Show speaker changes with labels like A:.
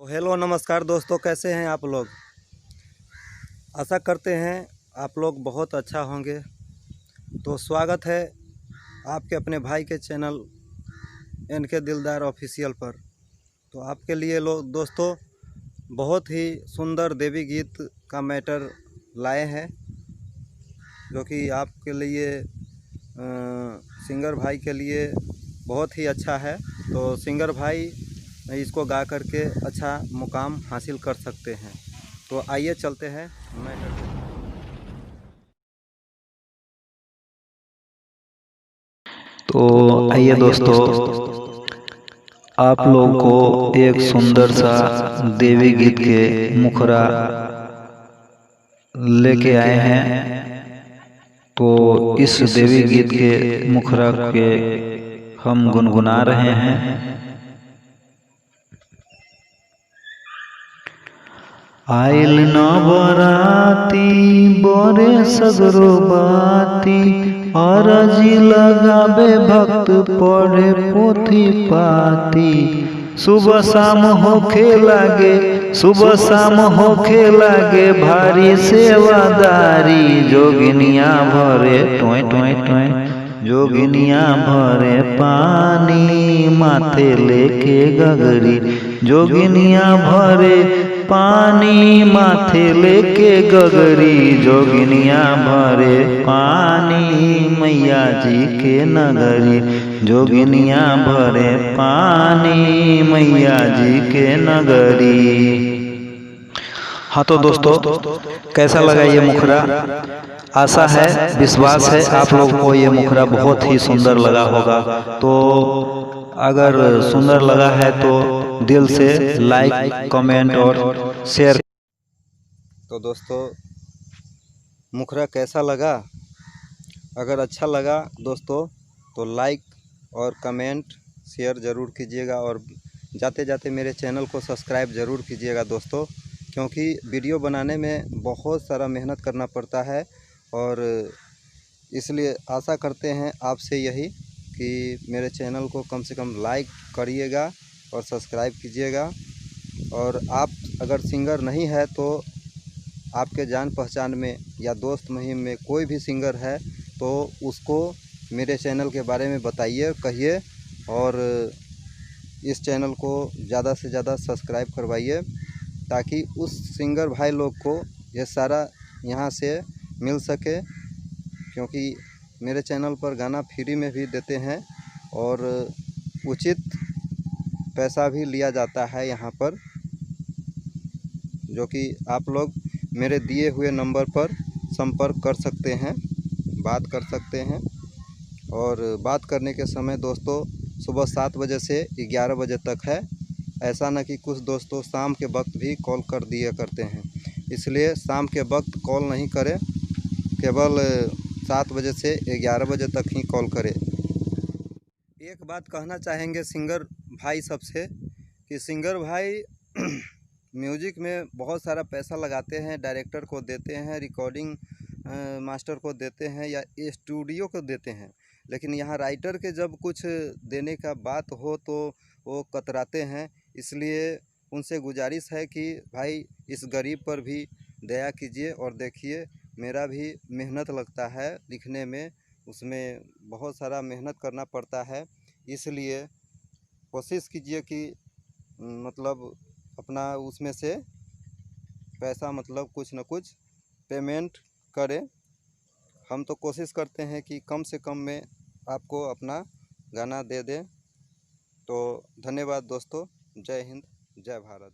A: Hello नमस्कार दोस्तों, कैसे हैं आप लोग। आशा करते हैं आप लोग बहुत अच्छा होंगे। तो स्वागत है आपके अपने भाई के चैनल NK दिलदार ऑफिशियल पर। तो आपके लिए लोग दोस्तों बहुत ही सुंदर देवी गीत का मैटर लाए हैं, जो कि आपके लिए सिंगर भाई के लिए बहुत ही अच्छा है। तो सिंगर भाई इसको गा करके अच्छा मुकाम हासिल कर सकते हैं। तो आइए चलते हैं मैटर पे।
B: तो आइए दोस्तों, आप लोगों को एक सुंदर सा देवी गीत के मुखरा लेके आए हैं। तो इस देवी गीत के मुखरा के हम गुनगुना रहे हैं। आइल नवराती बोरे सगरो बाती, अरजी लगाबे भक्त पढ़े पोथी पाती। सुबह शाम होखे लागे, सुबह शाम होखे लागे भारी सेवादारी। जोगिनिया भरे टोय टोय टोय, जोगिनिया भरे पानी माथे लेके गगरी। जोगिनिया भरे पानी माथे लेके गगरी, जोगिनिया भरे पानी मैया जी के नगरी। जोगिनिया भरे पानी मैया जी के नगरी। हाँ तो दोस्तों, कैसा लगा ये मुखरा। आशा है, विश्वास है आप लोगों को ये मुखरा बहुत ही सुंदर लगा होगा। तो अगर सुंदर लगा है तो दिल से लाइक, कमेंट और शेयर।
A: तो दोस्तों मुखरा कैसा लगा। अगर अच्छा लगा दोस्तों तो लाइक और कमेंट शेयर ज़रूर कीजिएगा, और जाते जाते मेरे चैनल को सब्सक्राइब ज़रूर कीजिएगा दोस्तों, क्योंकि वीडियो बनाने में बहुत सारा मेहनत करना पड़ता है। और इसलिए आशा करते हैं आपसे यही कि मेरे चैनल को कम से कम लाइक करिएगा और सब्सक्राइब कीजिएगा। और आप अगर सिंगर नहीं है तो आपके जान पहचान में या दोस्त महिम में कोई भी सिंगर है तो उसको मेरे चैनल के बारे में बताइए, कहिए, और इस चैनल को ज़्यादा से ज़्यादा सब्सक्राइब करवाइए, ताकि उस सिंगर भाई लोग को ये सारा यहाँ से मिल सके। क्योंकि मेरे चैनल पर गाना फ्री में भी देते हैं और उचित पैसा भी लिया जाता है यहाँ पर, जो कि आप लोग मेरे दिए हुए नंबर पर संपर्क कर सकते हैं, बात कर सकते हैं। और बात करने के समय दोस्तों सुबह 7 बजे से 11 बजे तक है। ऐसा न कि कुछ दोस्तों शाम के वक्त भी कॉल कर दिया करते हैं, इसलिए शाम के वक्त कॉल नहीं करें, केवल 7 बजे से 11 बजे तक ही कॉल करें। एक बात कहना चाहेंगे सिंगर भाई सबसे कि सिंगर भाई म्यूजिक में बहुत सारा पैसा लगाते हैं, डायरेक्टर को देते हैं, रिकॉर्डिंग मास्टर को देते हैं या स्टूडियो को देते हैं, लेकिन यहाँ राइटर के जब कुछ देने का बात हो तो वो कतराते हैं। इसलिए उनसे गुजारिश है कि भाई इस गरीब पर भी दया कीजिए। और देखिए, मेरा भी मेहनत लगता है लिखने में, उसमें बहुत सारा मेहनत करना पड़ता है। इसलिए कोशिश कीजिए कि मतलब अपना उसमें से पैसा मतलब कुछ न कुछ पेमेंट करें। हम तो कोशिश करते हैं कि कम से कम में आपको अपना गाना दे दें। तो धन्यवाद दोस्तों। जय हिंद, जय भारत।